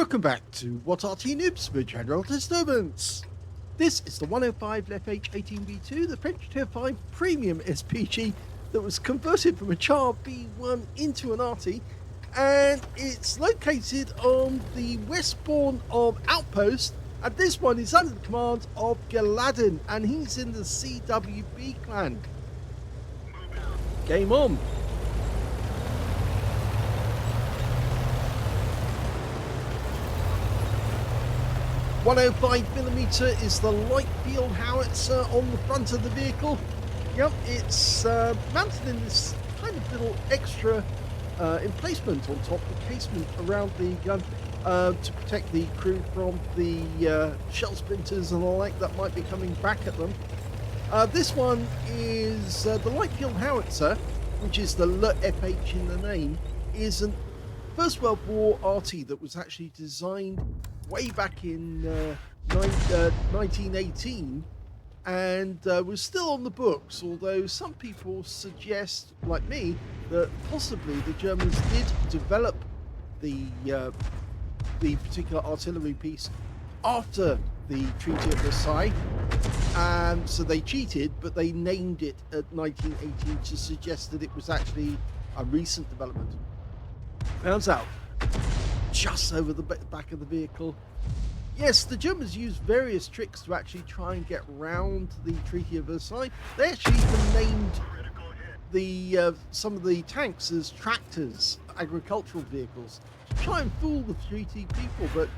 Welcome back to What Arty Noobs for General Disturbance. This is the 105 leFH18B2, the French Tier 5 Premium SPG that was converted from a Char B1 into an Arty, and it's located on the westbourne of Outpost, and this one is under the command of Geladen, and he's in the CWB clan. Game on. .105mm is the light field howitzer on the front of the vehicle. Yep, it's mounted in this kind of little extra emplacement on top, the casement around the gun to protect the crew from the shell splinters and the like that might be coming back at them. This one is the light field howitzer, which is the leFH in the name, is a First World War Arty that was actually designed way back in 1918 and was still on the books, although some people suggest, like me, that possibly the Germans did develop the particular artillery piece after the Treaty of Versailles, so they cheated, but they named it at 1918 to suggest that it was actually a recent development. Rounds out just over the back of the vehicle. Yes, the Germans used various tricks to actually try and get round the Treaty of Versailles. They actually even named the some of the tanks as tractors, agricultural vehicles, to try and fool the treaty people. But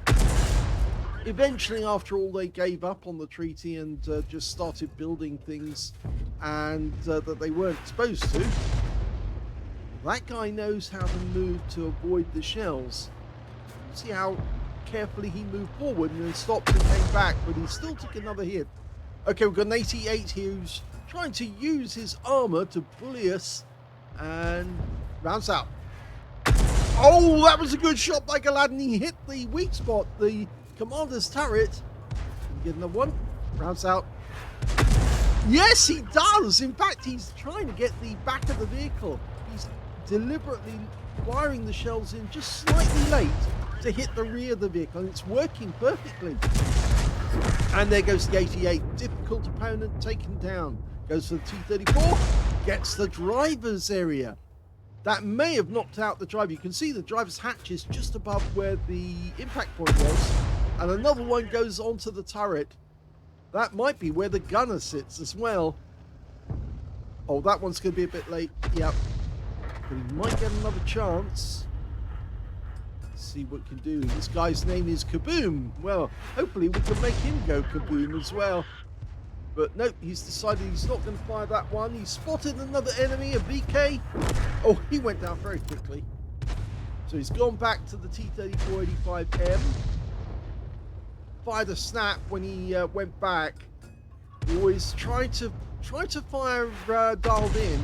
eventually, after all, they gave up on the treaty and just started building things and that they weren't supposed to. That guy knows how to move to avoid the shells. See how carefully he moved forward and then stopped and came back, but he still took another hit. Okay, we've got an 88 here who's trying to use his armor to bully us, and rounds out. Oh, that was a good shot by Geladen. He hit the weak spot, the commander's turret. Get another one. Rounds out. Yes, he does. In fact, he's trying to get the back of the vehicle. He's deliberately firing the shells in just slightly late to hit the rear of the vehicle, and it's working perfectly. And there goes the 88. Difficult opponent taken down. Goes for the T-34. Gets the driver's area. That may have knocked out the driver. You can see the driver's hatch is just above where the impact point was. And another one goes onto the turret. That might be where the gunner sits as well. Oh, that one's going to be a bit late. Yep. But he might get another chance. Let's see what we can do. This guy's name is Kaboom. Well, hopefully we can make him go Kaboom as well. But nope, he's decided he's not going to fire that one. He spotted another enemy, a VK. Oh, he went down very quickly. So he's gone back to the T-34-85M. Fired a snap when he went back. He always try to fire dialed in.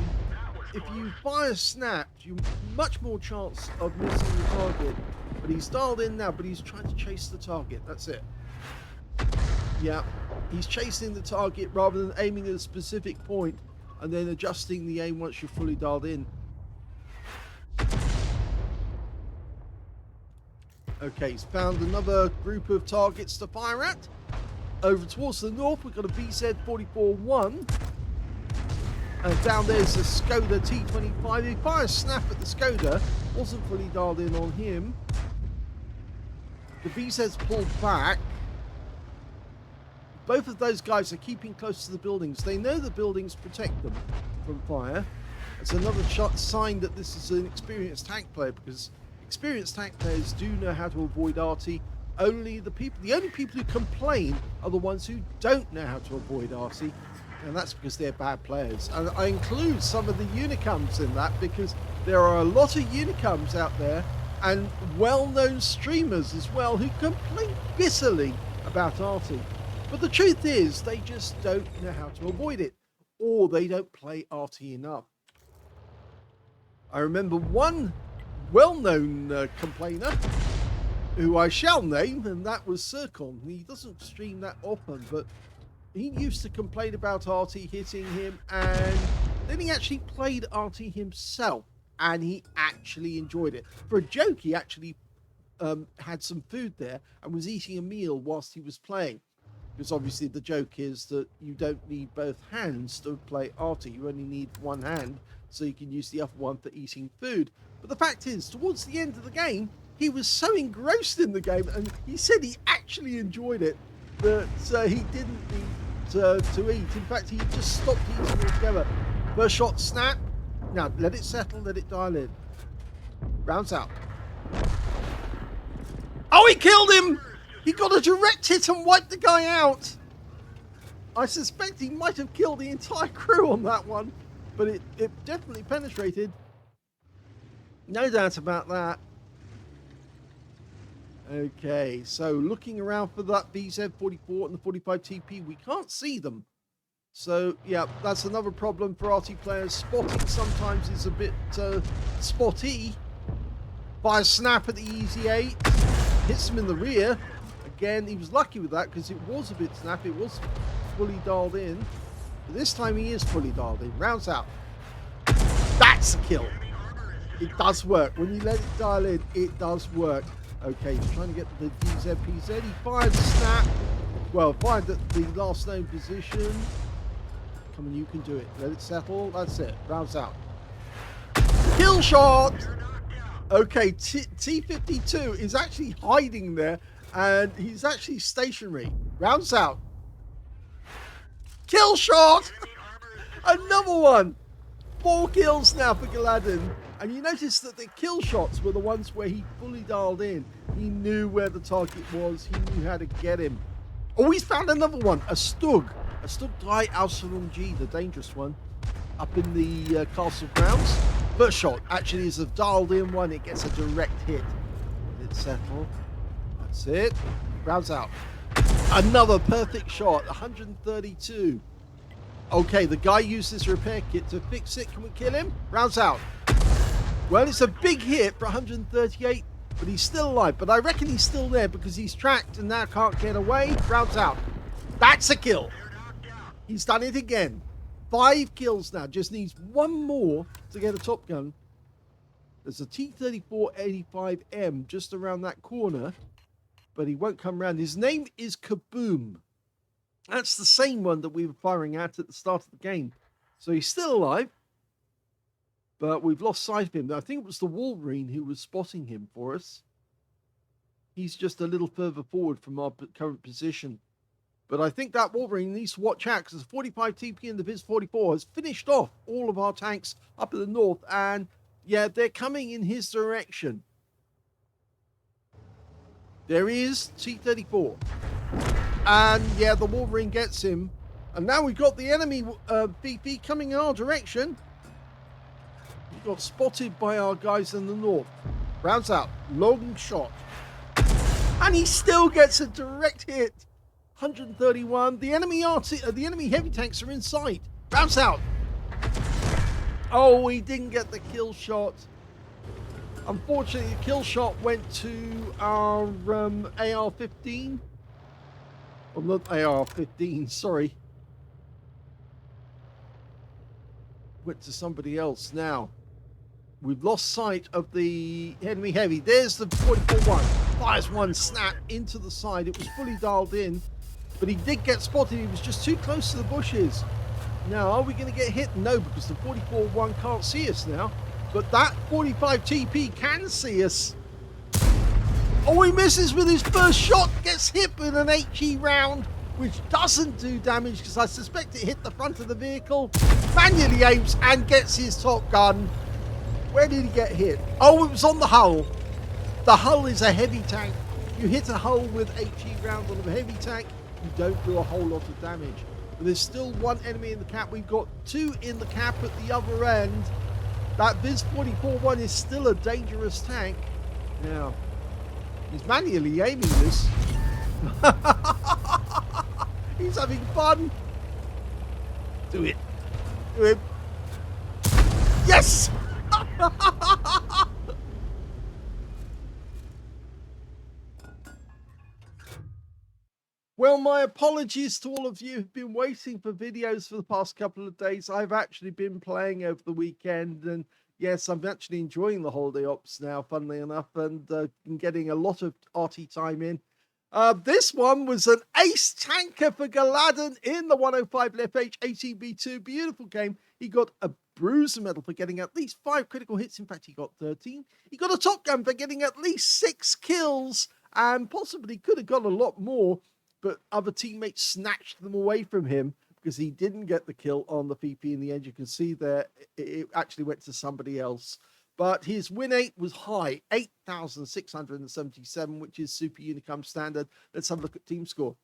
If you fire snapped, you're much more chance of missing the target. But he's dialed in now, but he's trying to chase the target. That's it. Yeah, he's chasing the target rather than aiming at a specific point and then adjusting the aim once you're fully dialed in. Okay, he's found another group of targets to fire at. Over towards the north, we've got a VZ-44-1. And down there's a Skoda T25. He fires snap at the Skoda. Wasn't fully dialed in on him. The VZ's pulled back. Both of those guys are keeping close to the buildings. They know the buildings protect them from fire. It's another sign that this is an experienced tank player, because experienced tank players do know how to avoid Arty. The only people who complain are the ones who don't know how to avoid Arty. And that's because they're bad players. And I include some of the Unicums in that, because there are a lot of Unicums out there and well-known streamers as well who complain bitterly about Arty. But the truth is, they just don't know how to avoid it, or they don't play Arty enough. I remember one well-known complainer, who I shall name, and that was Circon. He doesn't stream that often, but he used to complain about Arty hitting him, and then he actually played Arty himself, and he actually enjoyed it. For a joke, he actually had some food there and was eating a meal whilst he was playing. Because obviously the joke is that you don't need both hands to play Arty. You only need one hand, so you can use the other one for eating food. But the fact is, towards the end of the game, he was so engrossed in the game, and he said he actually enjoyed it, that he didn't need to eat. In fact, he just stopped eating altogether. First shot, snap. Now, let it settle, let it dial in. Rounds out. Oh, he killed him! He got a direct hit and wiped the guy out. I suspect he might have killed the entire crew on that one, but it definitely penetrated. No doubt about that. Okay, so looking around for that VZ44 and the 45TP, we can't see them. So, yeah, that's another problem for Arty players. Spotting sometimes is a bit spotty. By a snap at the easy 8. Hits him in the rear. Again, he was lucky with that because it was a bit snappy. It was fully dialed in. But this time he is fully dialed in. Rounds out. That's a kill. It does work. When you let it dial in, it does work. Okay, he's trying to get the DZPZ. He fired the snap. Well, fired the last known position. Come on, you can do it. Let it settle. That's it. Rounds out. Kill shot! Okay, T52 is actually hiding there. And he's actually stationary. Rounds out. Kill shot! Another one! 4 kills now for Geladen. And you notice that the kill shots were the ones where he fully dialed in. He knew where the target was. He knew how to get him. Oh, he's found another one. A Stug. A Stug Die Aslains, the dangerous one. Up in the castle grounds. First shot actually is a dialed in one. It gets a direct hit. Let it settle. That's it. Rounds out. Another perfect shot. 132. Okay, the guy used his repair kit to fix it. Can we kill him? Rounds out. Well, it's a big hit for 138, but he's still alive. But I reckon he's still there because he's tracked and now can't get away. Rounds out. That's a kill. He's done it again. 5 kills now. Just needs one more to get a Top Gun. There's a T-34-85M just around that corner, but he won't come around. His name is Kaboom. That's the same one that we were firing at the start of the game. So he's still alive, but we've lost sight of him. I think it was the Wolverine who was spotting him for us. He's just a little further forward from our current position. But I think that Wolverine needs to watch out because the 45 TP and the Viz 44 has finished off all of our tanks up in the north. And yeah, they're coming in his direction. There is T-34. And yeah, the Wolverine gets him. And now we've got the enemy BP coming in our direction. We got spotted by our guys in the north. Rounds out. Long shot. And he still gets a direct hit. 131. The enemy heavy tanks are in sight. Rounds out. Oh, he didn't get the kill shot. Unfortunately, the kill shot went to our AR-15. Well, not AR-15, sorry. Went to somebody else now. We've lost sight of the enemy heavy. There's the 44-1. Fires one snap into the side. It was fully dialed in, but he did get spotted. He was just too close to the bushes. Now, are we going to get hit? No, because the 44-1 can't see us now. But that 45 TP can see us. Oh, he misses with his first shot. Gets hit with an HE round, which doesn't do damage because I suspect it hit the front of the vehicle. Manually aims and gets his Top Gun. Where did he get hit? Oh, it was on the hull. The hull is a heavy tank. You hit a hull with HE round on a heavy tank, you don't do a whole lot of damage. But there's still one enemy in the cap. We've got 2 in the cap at the other end. That Viz 44-1 is still a dangerous tank. Now, he's manually aiming this. He's having fun. Do it. Do it. Yes! Well, my apologies to all of you who've been waiting for videos for the past couple of days. I've actually been playing over the weekend, and Yes, I'm actually enjoying the holiday ops now, funnily enough, and getting a lot of Arty time in. This one was an ace tanker for Geladen in the 105 leFH18B2. Beautiful game. He got a bruiser medal for getting at least 5 critical hits. In fact, he got 13. He got a top gun for getting at least 6 kills, and possibly could have got a lot more, but other teammates snatched them away from him because he didn't get the kill on the VP in the end. You can see there, it actually went to somebody else. But his win rate was high, 8,677, which is super Unicum standard. Let's have a look at team score.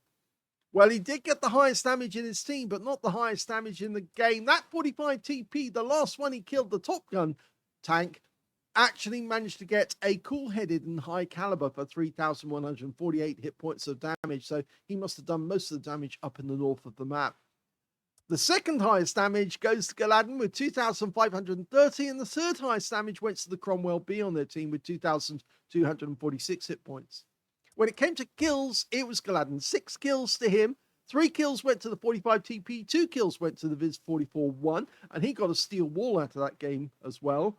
Well, he did get the highest damage in his team, but not the highest damage in the game. That 45 TP, the last one he killed, the Top Gun tank, actually managed to get a cool-headed and high caliber for 3,148 hit points of damage. So he must have done most of the damage up in the north of the map. The second highest damage goes to Geladen with 2,530, and the third highest damage went to the Cromwell B on their team with 2,246 hit points. When it came to kills, it was Geladen. 6 kills to him, 3 kills went to the 45 TP, 2 kills went to the Viz 44-1, and he got a steel wall out of that game as well.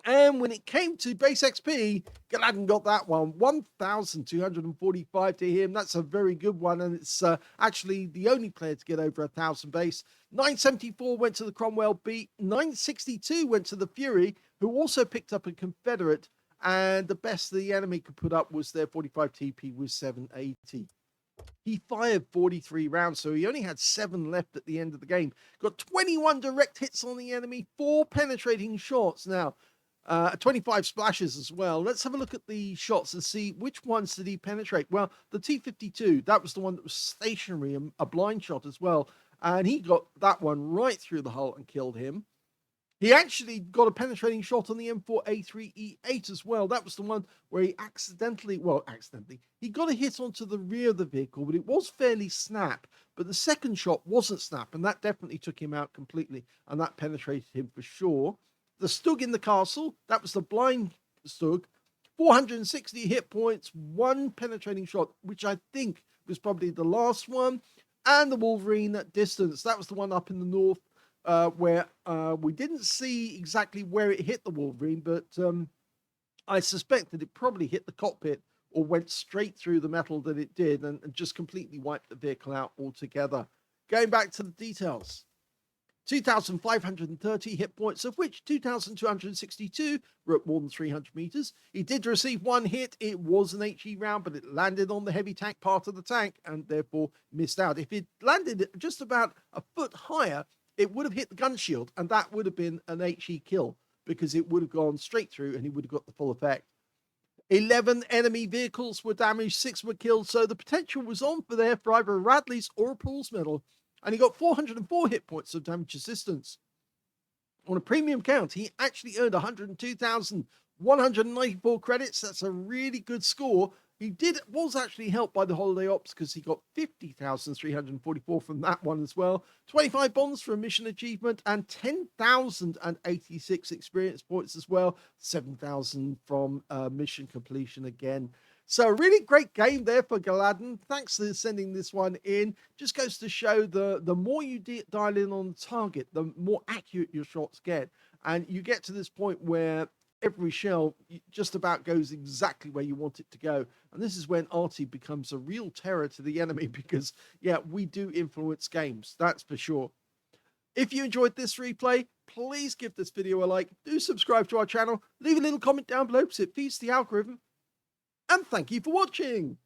And when it came to base XP, Geladen got that one, 1,245 to him. That's a very good one, and it's actually the only player to get over 1,000 base. 974 went to the Cromwell B, 962 went to the Fury, who also picked up a Confederate, and the best the enemy could put up was their 45 TP with 780. He fired 43 rounds, so he only had 7 left at the end of the game. Got 21 direct hits on the enemy, 4 penetrating shots. Now, 25 splashes as well. Let's have a look at the shots and see which ones did he penetrate. Well, the T-52, that was the one that was stationary, a blind shot as well. And he got that one right through the hull and killed him. He actually got a penetrating shot on the M4A3E8 as well. That was the one where he he got a hit onto the rear of the vehicle, but it was fairly snap. But the second shot wasn't snap, and that definitely took him out completely, and that penetrated him for sure. The Stug in the castle, that was the blind Stug, 460 hit points, 1 penetrating shot, which I think was probably the last one, and the Wolverine at distance. That was the one up in the north where we didn't see exactly where it hit the Wolverine, but I suspect that it probably hit the cockpit or went straight through the metal that it did and just completely wiped the vehicle out altogether. Going back to the details. 2,530 hit points, of which 2,262 were at more than 300 meters. He did receive 1 hit. It was an HE round, but it landed on the heavy tank part of the tank and therefore missed out. If it landed just about a foot higher, it would have hit the gun shield, and that would have been an HE kill because it would have gone straight through and he would have got the full effect. 11 enemy vehicles were damaged, 6 were killed, so the potential was on for there for either a Radley's or a Paul's medal. And he got 404 hit points of damage assistance. On a premium count, he actually earned 102,194 credits. That's a really good score. He was actually helped by the holiday ops because he got 50,344 from that one as well. 25 bonds for a mission achievement and 10,086 experience points as well. 7,000 from mission completion again. So a really great game there for Geladen. Thanks for sending this one in. Just goes to show the more you dial in on the target, the more accurate your shots get. And you get to this point where every shell just about goes exactly where you want it to go. And this is when Arty becomes a real terror to the enemy because, yeah, we do influence games. That's for sure. If you enjoyed this replay, please give this video a like. Do subscribe to our channel. Leave a little comment down below because it feeds the algorithm. And thank you for watching.